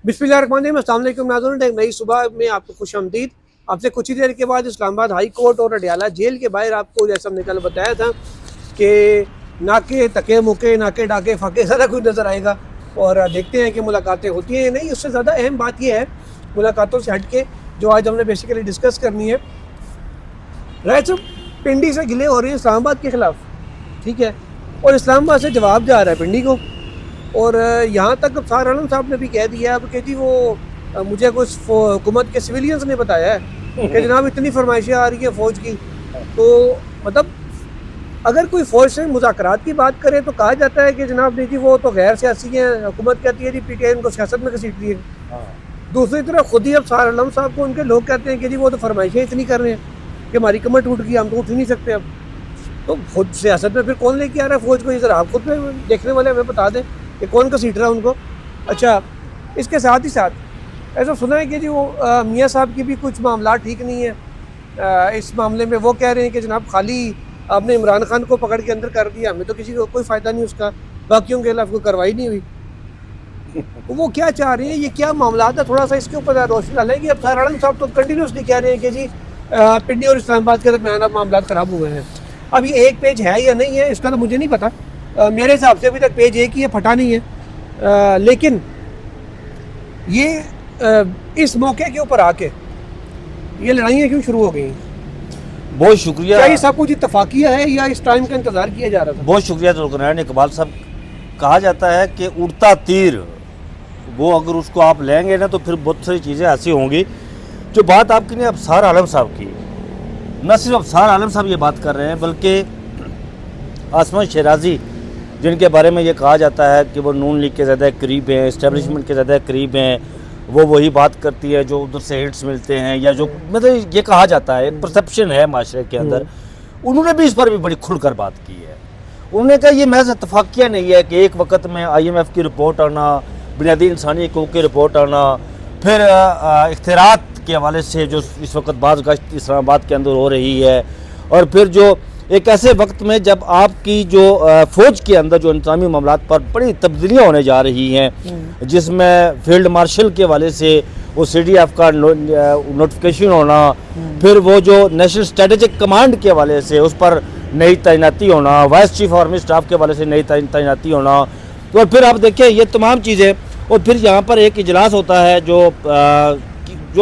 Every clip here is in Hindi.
बिस्मिल्लाहिर्रहमानिर्रहीम, अस्सलाम वालेकुम नाज़रीन। एक नई सुबह में आपको खुशामदीद। आपसे कुछ ही देर के बाद इस्लामाबाद हाई कोर्ट और अडयाला जेल के बाहर आपको जैसा हमने कल बताया था कि नाके तके मुके नाके डाके फाके सारा कुछ नज़र आएगा और देखते हैं कि मुलाकातें होती हैं या नहीं। उससे ज़्यादा अहम बात यह है मुलाकातों से हट के जो आज हमने बेसिकली डिस्कस करनी है। राय साहब पिंडी से गिले हो रही है इस्लामाबाद के ख़िलाफ़, ठीक है, और इस्लामाबाद से जवाब जा रहा है पिंडी को। और यहाँ तक अफसार आलम साहब ने भी कह दिया अब कि जी वो मुझे कुछ हुकूमत के सिविलियंस ने बताया है कि जनाब इतनी फरमाइशें आ रही है फ़ौज की। तो मतलब अगर कोई फ़ौज से मुज़ाकरात की बात करे तो कहा जाता है कि जनाब नहीं जी वो तो गैर सियासी हैं, हुकूमत कहती है जी PTI इनको सियासत में घसीट रही है। दूसरी तरफ खुद ही अफसार आलम साहब को उनके लोग कहते हैं कि जी वो तो फरमाइशें इतनी कर रहे हैं कि हमारी कमर टूट गई, हम तो उठ ही नहीं सकते अब। तो खुद सियासत में फिर कौन लेके आ रहा है फ़ौज को, ये ज़रा आप खुद में देखने वाले हमें बता दें कि कौन घसीट रहा है उनको। अच्छा, इसके साथ ही साथ ऐसा सुना है कि जी वो मियाँ साहब की भी कुछ मामला ठीक नहीं है। इस मामले में वो कह रहे हैं कि जनाब खाली आपने इमरान खान को पकड़ के अंदर कर दिया, हमें तो किसी को कोई फ़ायदा नहीं उसका, बाकियों के खिलाफ कोई कार्रवाई नहीं हुई। वो क्या चाह रहे हैं, ये क्या मामला है, थोड़ा सा इसके ऊपर रोशनी डालेंगे। अब सारा साहब तो कंटिन्यूसली कह रहे हैं कि जी पिंडी और इस्लामाबाद के दरमियान अब मामला ख़राब हुए हैं। अब ये एक पेज है या नहीं है इसका तो मुझे नहीं पता, मेरे हिसाब से अभी तक पेज एक ही है, फटा नहीं है। लेकिन ये इस मौके के ऊपर आके ये लड़ाइयाँ क्यों शुरू हो गई? बहुत शुक्रिया। क्या ये सब कुछ इत्तफाकिया है या इस टाइम का इंतजार किया जा रहा था? बहुत शुक्रिया जुल्करनैन इकबाल साहब। कहा जाता है कि उड़ता तीर वो अगर उसको आप लेंगे ना तो फिर बहुत सारी चीज़ें ऐसी होंगी। जो बात आपकी ने अफसार आलम साहब की, न सिर्फ अफसार आलम साहब ये बात कर रहे हैं बल्कि आसमान शराजी जिनके बारे में ये कहा जाता है कि वो नून लीग के ज़्यादा करीब हैं, इस्टेब्लिशमेंट के ज़्यादा करीब हैं, वो वही बात करती है जो उधर से हिट्स मिलते हैं या जो मतलब ये कहा जाता है, एक परसेप्शन है माशरे के अंदर। उन्होंने भी इस पर भी बड़ी खुलकर बात की है। उन्होंने कहा ये महज इत्तफाकिया नहीं है कि एक वक्त में IMF की रिपोर्ट आना, बुनियादी इंसानी हकूक़ की रिपोर्ट आना, फिर इख्तियारात के हवाले से जो इस वक्त बाज़ गश्त इस्लामाबाद के अंदर हो रही है, और फिर जो एक ऐसे वक्त में जब आपकी जो फ़ौज के अंदर जो इंतज़ामी मामलात पर बड़ी तब्दीलियाँ होने जा रही हैं, जिसमें फील्ड मार्शल के हवाले से वो CDF का नोटिफिकेशन होना, फिर वो जो नेशनल स्ट्रेटेजिक कमांड के हवाले से उस पर नई तैनाती होना, वाइस चीफ आर्मी स्टाफ के हवाले से नई तैनाती होना, तो फिर आप देखें ये तमाम चीज़ें। और फिर यहाँ पर एक इजलास होता है जो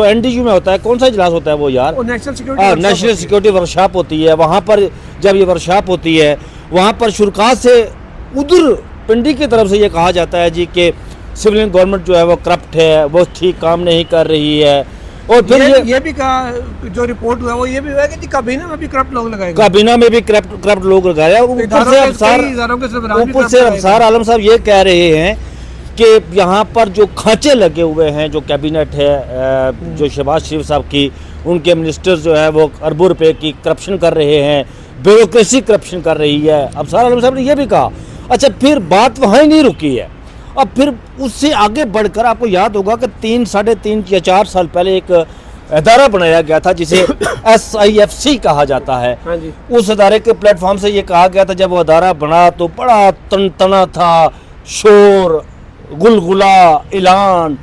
NDU में होता है, कौन सा इजलास होता है वो यार? नेशनल सिक्योरिटी वर्कशॉप होती है। वहाँ पर जब ये वर्कशॉप होती है वहाँ पर शुरा से उधर पिंडी की तरफ से ये कहा जाता है जी कि सिविलियन गवर्नमेंट जो है वो करप्ट है, वो ठीक काम नहीं कर रही है। और फिर ये भी कहा, जो रिपोर्ट हुआ वो ये भी हुआ कि काबीना में भी करप्ट लोग लगाए, काबीना में भी करप्ट लोग लगाए। ऊपर से अफसार आलम साहब ये कह रहे हैं कि यहाँ पर जो खांचे लगे हुए हैं, जो कैबिनेट है जो शहबाज शरीफ साहब की, उनके मिनिस्टर्स जो है वो अरबों रुपए की करप्शन कर रहे हैं, ब्यूरोक्रेसी करप्शन कर रही है। अफसार आलम साहब ने ये भी कहा। अच्छा, फिर बात वहाँ ही नहीं रुकी है। अब फिर उससे आगे बढ़कर आपको याद होगा कि 3, 3.5 या 4 साल पहले एक अदारा बनाया गया था जिसे SIFC कहा जाता है। हाँ जी। उस अदारे के प्लेटफॉर्म से ये कहा गया था, जब वो अदारा बना तो बड़ा तनतना था, शोर गुलगुला ऐलान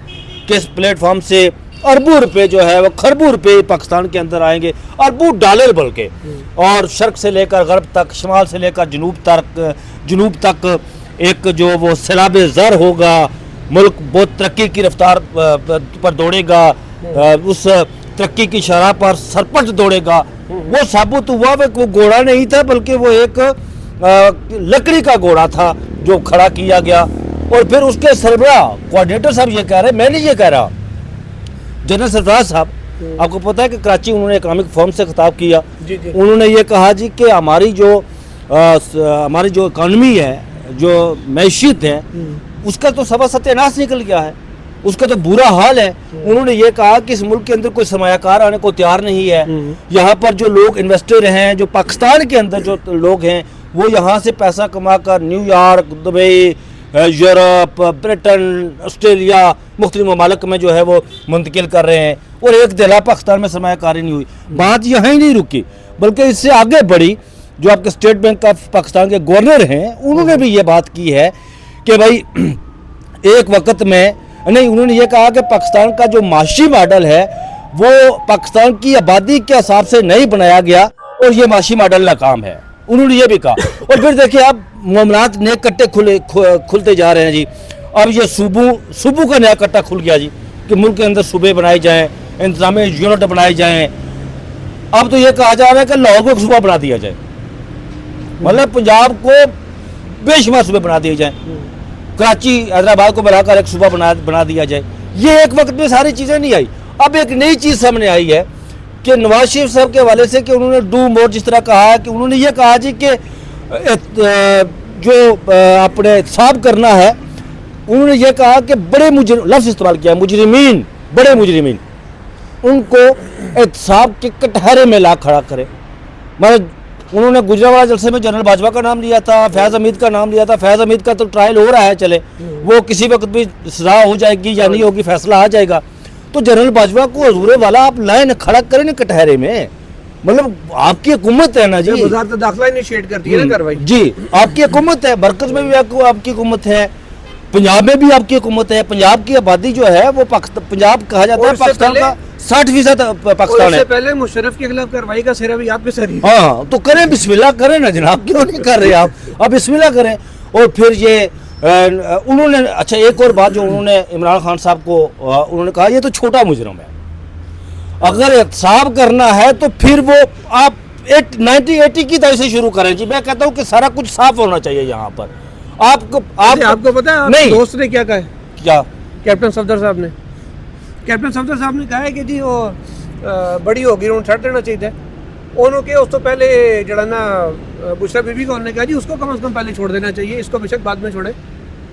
के इस प्लेटफॉर्म से अरबों रुपए जो है वो खरबों रुपए पाकिस्तान के अंदर आएंगे, अरबों डॉलर बल्कि, और शर्क से लेकर गर्ब तक, शुमाल से लेकर जुनूब तक एक जो वो सैलाब ज़र होगा, मुल्क बहुत तरक्की की रफ्तार पर दौड़ेगा, उस तरक्की की शरह पर सरपंच दौड़ेगा। वो साबुत हुआ वो घोड़ा नहीं था बल्कि वो एक लकड़ी का घोड़ा था जो खड़ा किया गया। और फिर उसके सरबराह कोऑर्डिनेटर साहब ये कह रहे हैं, मैं नहीं ये कह रहा, जनरल सरफराज साहब, आपको पता है कि कराची उन्होंने इकनॉमिक फोरम से खिताब किया। उन्होंने ये कहा जी कि हमारी जो इकानमी है, जो मैशियत है, उसका तो सवा सत्यानाश निकल गया है, उसका तो बुरा हाल है। उन्होंने ये कहा कि इस मुल्क के अंदर कोई सरमायाकार आने को तैयार नहीं है। यहाँ पर जो लोग इन्वेस्टर हैं, जो पाकिस्तान के अंदर जो लोग हैं, वो यहाँ से पैसा कमा कर New York, Dubai, Europe, Britain, Australia, मुख्तलिफ ममालिक में जो है वो मुंतकिल कर रहे हैं, और एक दिला पाकिस्तान में सरमायाकारी नहीं हुई। बात यहाँ ही नहीं रुकी बल्कि इससे आगे बढ़ी। जो आपके स्टेट बैंक ऑफ पाकिस्तान के गवर्नर हैं, उन्होंने भी ये बात की है कि भाई एक वक्त में नहीं, उन्होंने ये कहा कि पाकिस्तान का जो माशी मॉडल है वो पाकिस्तान की आबादी के हिसाब से नहीं बनाया गया और ये माशी मॉडल नाकाम है, उन्होंने ये भी कहा। और फिर देखिए अब मामलात नए कट्टे खुलते जा रहे हैं जी। अब ये सूबों का नया कट्टा खुल गया जी कि मुल्क के अंदर सूबे बनाए जाएं, इंतजामी यूनिट बनाए जाएं। अब तो ये कहा जा रहा है कि लाहौर को एक सूबा बना दिया जाए, मतलब पंजाब को बेशुमार सूबे बना दिए जाएं, कराची हैदराबाद को मिलाकर एक सूबा बना दिया जाए। ये एक वक्त में सारी चीज़ें नहीं आई। अब एक नई चीज़ सामने आई है कि नवाज शरीफ साहब के हवाले से कि उन्होंने डू मोर जिस तरह कहा है कि उन्होंने ये कहा जी कि जो अपने साफ करना है, उन्होंने ये कहा कि बड़े लफ्ज़ इस्तेमाल किया, मुजरिमीन, बड़े मुजरिमीन, उनको एहतसाब के कटहरे में ला खड़ा करे। मतलब उन्होंने गुजरावाला जलसे में जनरल बाजवा का नाम लिया था, फैज़ हमीद का नाम लिया था। फैज़ हमीद का तो ट्रायल हो रहा है, चले वो किसी वक्त भी सजा हो जाएगी या नहीं होगी, फैसला आ जाएगा। तो जनरल बाजवा को हजूर वाला आप लाइन खड़ा करें ना कटहरे में, मतलब आपकी हुकूमत है ना जी, वज़ारत दाखिला इनिशिएट करती है ना कार्रवाई जी, आपकी हुकूमत है। बरकत में भी आपकी हुकूमत है, पंजाब में भी आपकी हुकूमत है। पंजाब की आबादी जो है वो पंजाब कहा जाता है पाकिस्तान का 60% पाकिस्तान है। पहले मुशर्रफ के खिलाफ कार्रवाई का सिरा भी आपके सर ही। हाँ, तो करें, बिस्मिल्लाह करें ना जनाब, क्यों नहीं कर रहे आप? अब बिस्मिल्लाह करें। और फिर ये उन्होंने, अच्छा एक और बात जो उन्होंने इमरान खान साहब को उन्होंने कहा, ये तो छोटा मुजरम है, अगर एहतसाब करना है तो फिर वो आप 1980 की तरह से शुरू करें जी। मैं कहता हूँ कि सारा कुछ साफ होना चाहिए यहाँ पर। आपको पता है नहीं, दोस्त ने क्या कहा है? क्या? कैप्टन सफदर साहब ने कहा है कि जी वो बड़ी होगी, उन्होंने छड़ देना चाहिए। उन्होंने उस तो पहले जड़ा ना बुशरा बीबी को उन्होंने कहा जी उसको कम से कम पहले छोड़ देना चाहिए, इसको बेशक बाद में छोड़े।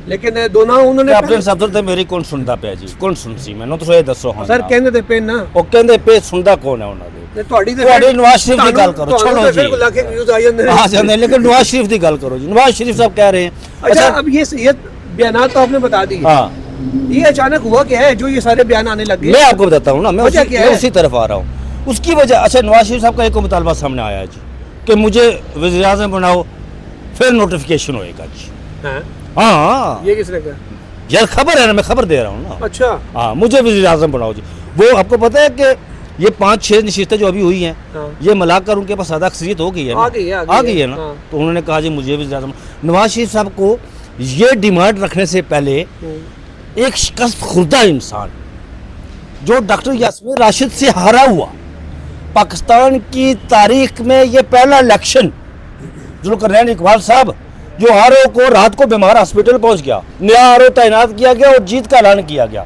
लेकिन दोनों उन्होंने कैप्टन सफदर ते मेरी कौन सुनता पे जी, कौन सुन सी मैनू तो ये दसो। हाँ सर कहंदे ते पे ना ਉਹ ਕਹਿੰਦੇ ਪੇ ਸੁਣਦਾ ਕੌਣ ਹੈ ਉਹਨਾਂ ਦੇ? ਤੁਹਾਡੀ ਨਵਾਜ਼ ਸ਼ਰੀਫ ਦੀ ਗੱਲ ਕਰੋ, ਛੋੜੋ जी, फिर लाखे व्यूज आ जाते हैं। आ जाते हैं, लेकिन नवाज शरीफ की गल करो जी। नवाज शरीफ साहब कह रहे हैं, अच्छा अब ये बयानात तो आपने बता दी, हाँ, ये अचानक हुआ क्या है जो ये सारे बयान आने लग गए? मैं आपको बताता हूँ ना, मैं वजह क्या है? उसी तरफ आ रहा हूँ। उसकी वजह, अच्छा नवाज शरीफ साहब का एक मुतालबा सामने आया जी कि मुझे वज़ीर आज़म बनाओ, फिर नोटिफिकेशन होएगा जी। हाँ, ये किसने कहा? यार खबर है ना, मैं खबर दे रहा हूँ ना। अच्छा हाँ, मुझे वज़ीर आज़म बनाओ जी। वो आपको पता है कि ये 5-6 नशिस्तें जो अभी हुई हैं, ये मिलाकर उनके पास ज़्यादा अक्सरियत हो गई है, आ गई है ना। तो उन्होंने कहा जी मुझे वज़ीर आज़म। नवाज शरीफ साहब को ये डिमांड रखने से पहले एक शिकस्त खुर्दा इंसान जो डॉक्टर यास्मीन राशिद से हारा हुआ, पाकिस्तान की तारीख में ये पहला इलेक्शन, जुल्करनैन इकबाल साहब जो आरओ को रात को बीमार हॉस्पिटल पहुंच गया, नया आरओ तैनात किया गया और जीत का ऐलान किया गया।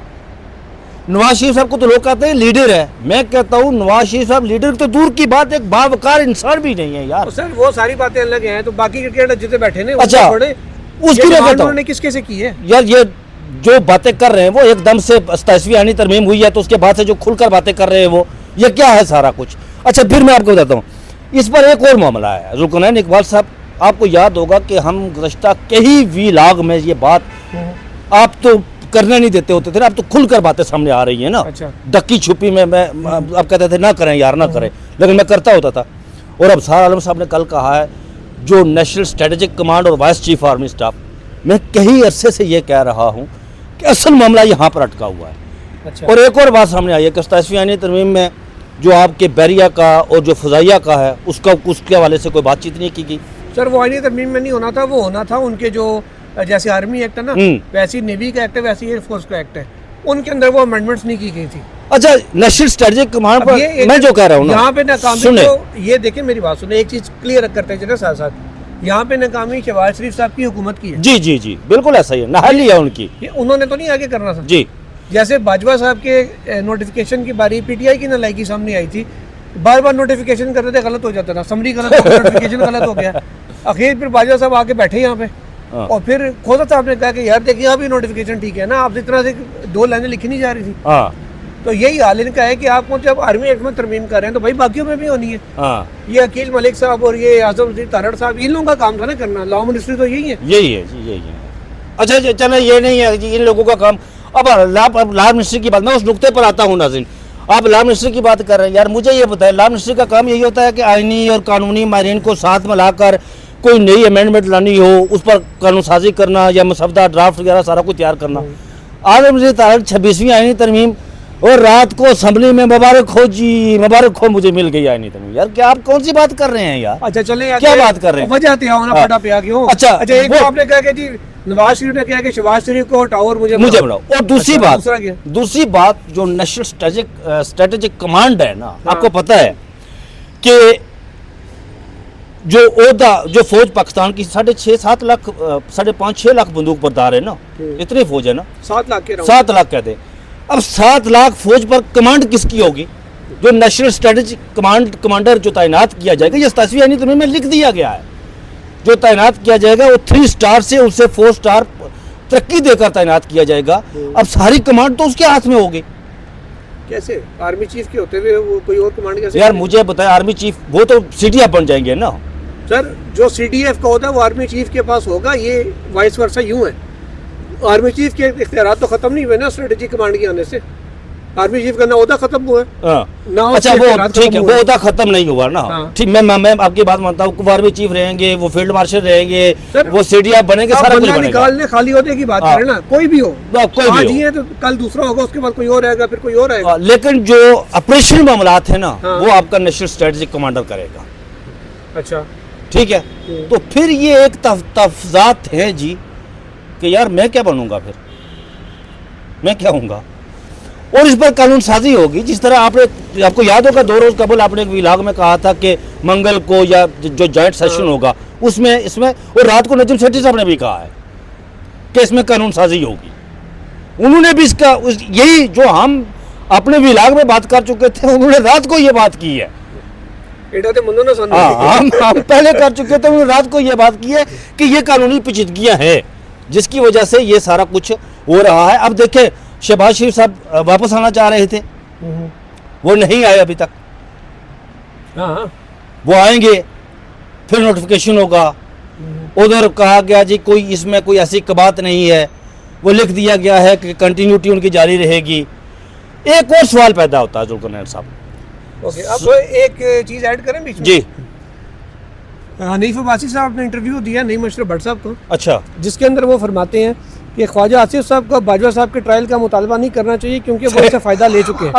नवाज शरीफ साहब को तो लोग कहते हैं लीडर है, मैं कहता हूँ नवाज शरीफ साहब लीडर तो दूर की बात, एक बावकार इंसान भी नहीं है यार। सर वो सारी बातें अलग हैं, तो बाकी क्रिकेटर जितने बैठे ने अच्छा, उसकी उन्होंने किसके से की है यार? ये जो बातें कर रहे हैं वो एकदम से 87वीं आनी तरमीम हुई है तो उसके बाद से जो खुलकर बातें कर रहे हैं वो ये क्या है सारा कुछ। अच्छा फिर मैं आपको बताता हूँ, इस पर एक और मामला है। जुल्करनैन इकबाल साहब, आपको याद होगा कि हम गुज़श्ता कई वीलाग में ये बात आप तो करने नहीं देते होते थे ना, अब तो खुलकर बातें सामने आ रही है ना। अच्छा। डक्की छुपी में मैं आप कहते थे ना करें यार ना करें, लेकिन मैं करता होता था। और अब सार आलम साहब ने कल कहा है, जो नेशनल स्ट्रेटेजिक कमांड और वाइस चीफ आर्मी स्टाफ, मैं कई अरसे से ये कह रहा हूँ कि असल मामला यहाँ पर अटका हुआ है। अच्छा। और एक और बात सामने आई है कि 87वीं आईनी तरमीम में जो आपके बैरिया का और जो फ़ज़ाइया का है उसके हवाले से कोई बातचीत नहीं की गई। सर वो आईनी तरमीम में नहीं होना था, वो होना था उनके जो जैसे आर्मी एक्ट है ना, वैसी नेवी का एक्ट है, वैसी एयरफोर्स का एक्ट है, उनके अंदर वो अमेंडमेंट्स नहीं की गई थी। अच्छा, नेशनल स्ट्रेटेजिक कमांड पर मैं जो कह रहा हूँ यहाँ पे नाकामी, तो ये देखिए मेरी बात सुने, एक चीज क्लियर करते हैं साथ साथ, यहाँ पे नाकामी शहबाज शरीफ साहब की हुकूमत की है। जी जी जी बिल्कुल ऐसा ही है, नाहली है उनकी, उन्होंने तो नहीं आगे करना था जी। जैसे बाजवा साहब के नोटिफिकेशन की बारी पीटीआई की नालायकी सामने आई थी, बार बार नोटिफिकेशन करते थे, गलत हो जाता था, समरी गलत हो, नोटिफिकेशन गलत हो गया, आखिर फिर बाजवा साहब आके बैठे यहाँ पे और फिर खोदा साहब ने कहा कि यार देखिए अभी नोटिफिकेशन ठीक है ना, आप इस तरह से 2 लाइनें लिखी नहीं जा रही थी। तो यही हाल इनका है कि आप जब आर्मी एक्ट में तरमीम कर रहे हैं तो भाई बाकियों में भी होनी है। ये अकील मलिक साहब और ये आजम वजीर तारड़ साहब, इन लोगों का काम था ना करना, लॉ मिनिस्ट्री तो यही है जी, यही है। अच्छा चलो ये नहीं है जी इन लोगों का काम। अब लॉ मिनिस्ट्री की बात, मैं उस नुक्ते पर आता हूँ नाज़रीन, आप लॉ मिनिस्ट्री की बात कर रहे हैं। यार मुझे ये बताएं, लॉ मिनिस्ट्री का काम यही होता है कि आईनी और कानूनी माहिरीन को साथ में लाकर कोई नई अमेंडमेंट लानी हो, उस पर कानून साजी करना या मसवदा ड्राफ्ट वगैरह सारा कुछ तैयार करना। आज मुझे 26वीं आईनी तरमीम और रात को असेंबली में मुबारक हो जी, मुबारक हो, मुझे मिल गई आईनी तरमीम। यार क्या आप कौन सी बात कर रहे हैं यार? अच्छा चले क्या बात कर रहे हैं? वजह तो आओ ना, फटा पे आ गए हो। अच्छा, एक वो- तो आपने कहा कि जी नवाज शरीफ ने कहा कि शहबाज शरीफ को हटाओ और मुझे बढ़ाओ। और दूसरी अच्छा, बात, दूसरा क्या? दूसरी बात जो नेशनल स्ट्रेटेजिक कमांड है ना, हाँ। आपको पता है कि जो ओहदा जो फौज पाकिस्तान की 6.5-7 लाख 5.5-6 लाख बंदूक बरदार है ना, इतनी फौज है ना, 7 लाख के 7 लाख कहते हैं। अब 7 लाख फौज पर कमांड किसकी होगी? जो नेशनल स्ट्रेटेजिक कमांडर जो तैनात किया जाएगा, ये 27वीं आईनी तरमीम में लिख दिया गया है, जो तैनात किया जाएगा वो 3 स्टार से उसे 4 स्टार तरक्की देकर तैनात किया जाएगा। अब सारी कमांड तो उसके हाथ में होगी। कैसे आर्मी चीफ के होते हुए वो कोई और कमांड कैसे? यार मुझे बताया, आर्मी चीफ वो तो सीडीएफ बन जाएंगे ना। सर जो सीडीएफ का होता है वो आर्मी चीफ के पास होगा, ये वाइस वर्सा यूं है। आर्मी चीफ के इख्तियारात तो खत्म नहीं हुए ना स्ट्रेटेजिक कमांड के आने से। आर्मी चीफ का ना ओहदा खत्म हुआ है हाँ। ना अच्छा उसके वो इख्तियारात ठीक खत्म है, हुए। वो ओहदा खत्म नहीं हुआ ना। हाँ। ठीक, मैं आपकी बात मानता हूँ, आर्मी चीफ रहेंगे, वो फील्ड मार्शल रहेंगे, सर, वो सीडीएफ बनेंगे, आप सारा कुछ बंदा बनेगा। निकालने खाली होने की बात हाँ। करें ना, कोई भी हो, कोई भी आज हो। ही है तो कल दूसरा होगा, उसके बाद कोई और आएगा, फिर कोई और आएगा। लेकिन जो ऑपरेशनल मामलात है ना, हाँ। वो आपका नेशनल स्ट्रेटेजिक कमांडर करेगा। अच्छा ठीक है, तो फिर ये एक तफजात है जी कि यार मैं क्या बनूंगा, फिर मैं क्या होऊंगा? और इस पर कानून साजी होगी। जिस तरह आपको याद होगा 2 रोज कबल आपने एक विलाग में कहा था कि मंगल को या जो जॉइंट सेशन होगा उसमें इसमें, और रात को नजीम सेठी साहब ने भी कहा है कि इसमें कानून साजी होगी। उन्होंने भी यही जो हम अपने विलाग में बात कर चुके थे, उन्होंने रात को ये बात की है। एटा तो मंदो ना सुन हम पहले कर चुके थे, उन्होंने रात को ये बात की है कि ये कानूनी पेचीदगियां हैं जिसकी वजह से ये सारा कुछ हो रहा है। अब देखें, शहबाज शरीफ साहब वापस आना चाह रहे थे, वो नहीं आए अभी तक। हाँ वो आएंगे, फिर नोटिफिकेशन होगा। उधर कहा गया जी कोई इसमें कोई ऐसी बात नहीं है, वो लिख दिया गया है कि कंटिन्यूटी उनकी जारी रहेगी। एक और सवाल पैदा होता है जुल्करनैन साहब। ओके, अब एक चीज ऐड करें बीच में जी। हनीफ अब्बासी साहब ने इंटरव्यू दिया नईम अशरफ भट्ट साहब को, अच्छा, जिसके अंदर वो फरमाते हैं कि ख्वाजा आसिफ साहब को बाजवा साहब के ट्रायल का मुतालबा नहीं करना चाहिए क्योंकि वो इससे फ़ायदा ले चुके हैं।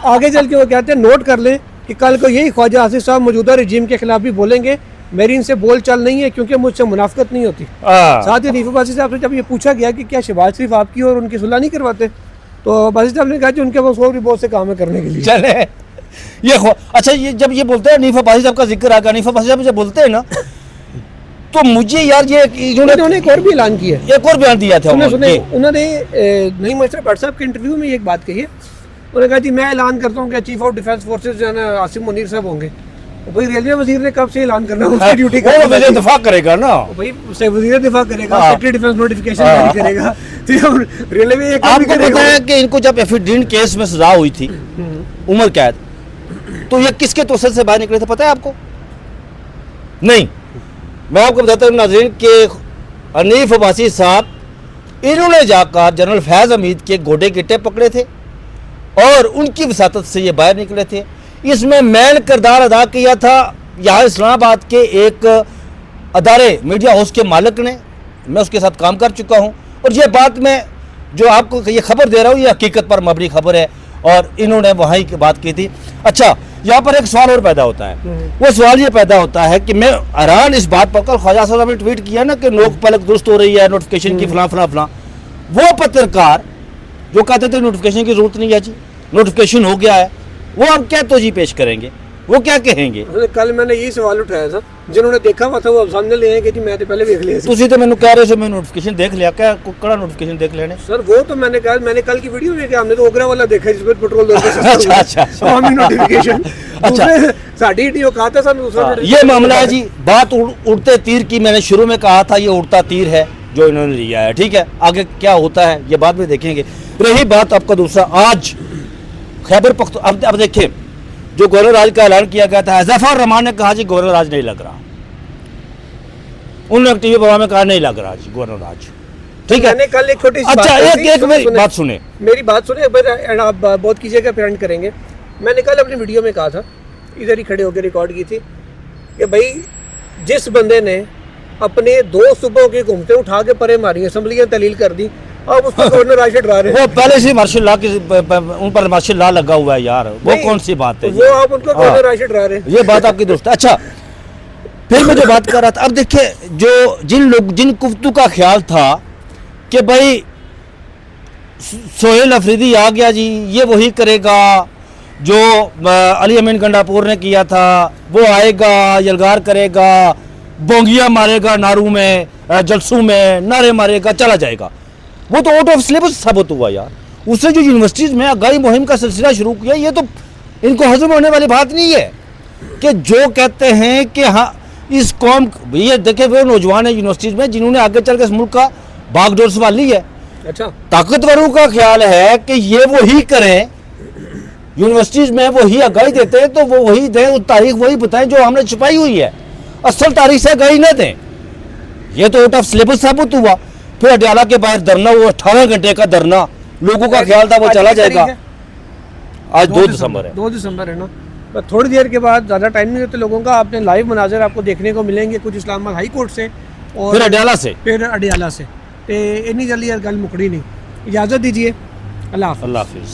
आगे चल के वो कहते हैं नोट कर लें कि कल को यही ख्वाजा आसिफ साहब मौजूदा रजीम के खिलाफ भी बोलेंगे, मेरी इनसे बोल चाल नहीं है क्योंकि मुझसे मुनाफकत नहीं होती। साथ ही हनीफ अब्बासी साहब से जब ये पूछा गया कि क्या शहबाज शरीफ आपकी और उनकी सुलह नहीं करवाते, तो अब्बासी साहब ने कहा कि उनके पास और भी बहुत से काम है करने के लिए। चले अच्छा, ये जब ये बोलते हैं हनीफ अब्बासी साहब का जिक्र आ गया, हनीफ अब्बासी साहब जब बोलते हैं ना, तो मुझे यार ये उन्होंने एक और भी ऐलान किया है। एक और बयान दिया था उन्होंने नईम अशरफ भट्ट साहब के इंटरव्यू में एक बात कही है। उन्होंने कहा जी मैं ऐलान करता हूँ कि चीफ ऑफ डिफेंस फोर्सेज जो है ना आसिम मुनीर साहब होंगे। भाई रेलवे वजीर ने कब से ऐलान करना है, उसकी ड्यूटी वजीर दिफा करेगा ना, भाई वजीर दिफा करेगा, सेक्रेटरी डिफेंस नोटिफिकेशन जारी करेगा, तो रेलवे एक काम भी आपको पता है कि इनको जब एफिडीन केस में सजा हुई थी उम्र कैद, तो ये किसके तोसर से बाहर निकले थे पता है आपको? नहीं, मैं आपको बताता हूँ नाज़रीन के हनीफ अब्बासी साहब इन्होंने जाकर जनरल फैज़ हमीद के घोड़े के टेप पकड़े थे और उनकी वसातत से ये बाहर निकले थे। इसमें मैन किरदार अदा किया था यहाँ इस्लामाबाद के एक अदारे मीडिया हाउस के मालिक ने। मैं उसके साथ काम कर चुका हूँ और ये बात मैं जो आपको ये खबर दे रहा हूँ ये हकीकत पर मबनी खबर है और इन्होंने वहाँ की बात की थी। अच्छा, यहाँ पर एक सवाल और पैदा होता है। वो सवाल ये पैदा होता है कि मैं हैरान इस बात पर, कल ख्वाजा साहब ने ट्वीट किया ना कि नोक पलक दुरुस्त हो रही है नोटिफिकेशन की फलां फलां फलां। वो पत्रकार जो कहते थे नोटिफिकेशन की जरूरत नहीं है जी, नोटिफिकेशन हो गया है, वो अब क्या तोजी पेश करेंगे, वो क्या कहेंगे? कल मैंने यही सवाल उठाया था, जिन्होंने देखा हुआ था वो अब सामने ले आए कि जी मैं तो पहले देख लिया। तुसी तो मैंने कह रहे हो मैं नोटिफिकेशन देख लिया, क्या कड़ा नोटिफिकेशन देख लेने? सर वो तो मैंने कहा, मैंने कल की वीडियो में कि हमने तो ओगरा वाला देखा जिसमें पेट्रोल अच्छा नोटिफिकेशन। अच्छा, साड़ी डी कहा था सर दूसरा ये मामला है जी। बात उड़ते तीर की मैंने शुरू में कहा था, ये उड़ता तीर है जो इन्होंने लिया है। ठीक है, आगे क्या होता है ये बाद में देखेंगे। रही बात आपका दूसरा, आज खैबर पख्तूनख्वा, अब देखिए जो गवर्नर राज का ऐलान किया गया था, जफर रहमान ने कहा जी गवर्नर राज नहीं लग रहा, उन्होंने टीवी प्रोग्राम में कहा नहीं लग रहा जी गवर्नर राज। ठीक है, मैंने कल एक छोटी सी अच्छा एक मेरी बात सुने, मेरी बात सुने, आप बहुत कीजिएगा फिर एंड करेंगे। मैंने कल अपनी वीडियो में कहा था, इधर ही खड़े होकर रिकॉर्ड की थी कि भाई जिस बंदे ने अपने 2 सूबों की हुकूमतें उठा के परे मारी, असम्बलियाँ तलील कर दी, अब उसको गवर्नर राशिद डरा रहे हैं। वो पहले से मार्शल लॉ की उन पर मार्शल लॉ लगा हुआ है यार, वो नहीं, कौन सी बात है? वो आप उनको हाँ। गवर्नर राशिद डरा रहे हैं। ये बात आपकी दोस्त है। अच्छा, फिर मैं जो बात कर रहा था, अब देखिए जो जिन कुफ्तू का ख्याल था कि भाई सोहेल अफरीदी आ गया जी, ये वही करेगा जो अली अमीन गंडापुर ने किया था, वो आएगा यलगार करेगा, बोंगिया मारेगा नारू में, जलसू में नारे मारेगा, चला जाएगा। वो तो आउट ऑफ सिलेबस साबित हुआ यार। उसने जो यूनिवर्सिटीज़ में आगाही मुहिम का सिलसिला शुरू किया, ये तो इनको हजम होने वाली बात नहीं है कि जो कहते हैं कि हाँ इस कौम, ये देखे वो नौजवान है यूनिवर्सिटीज़ में जिन्होंने आगे चल के इस मुल्क का बागडोर संभाली है। अच्छा, ताकतवरों का ख्याल है कि ये वही करें, यूनिवर्सिटीज़ में वही आगाही देते हैं तो वो वही दें, उस तारीख वही बताएं जो हमने छुपाई हुई है, असल तारीख से आगाही न दें। ये तो आउट ऑफ सिलेबस साबित हुआ। फिर अडयाला के बाहर धरना, वो 18 घंटे का धरना, लोगों का ख्याल था वो चला जाएगा। आज 2 दिसंबर है। 2 दिसंबर है ना। तो थोड़ी देर के बाद, ज़्यादा टाइम नहीं होता लोगों का, आपने लाइव मनाजर आपको देखने को मिलेंगे, कुछ इस्लामाबाद हाई कोर्ट से और फिर अडयाला से, फिर अडयाला से। तो इतनी जल्दी यार गल मुकड़ी नहीं। इजाज़त दीजिए, अल्लाह हाफ़िज़। अल्लाह हाफिज़।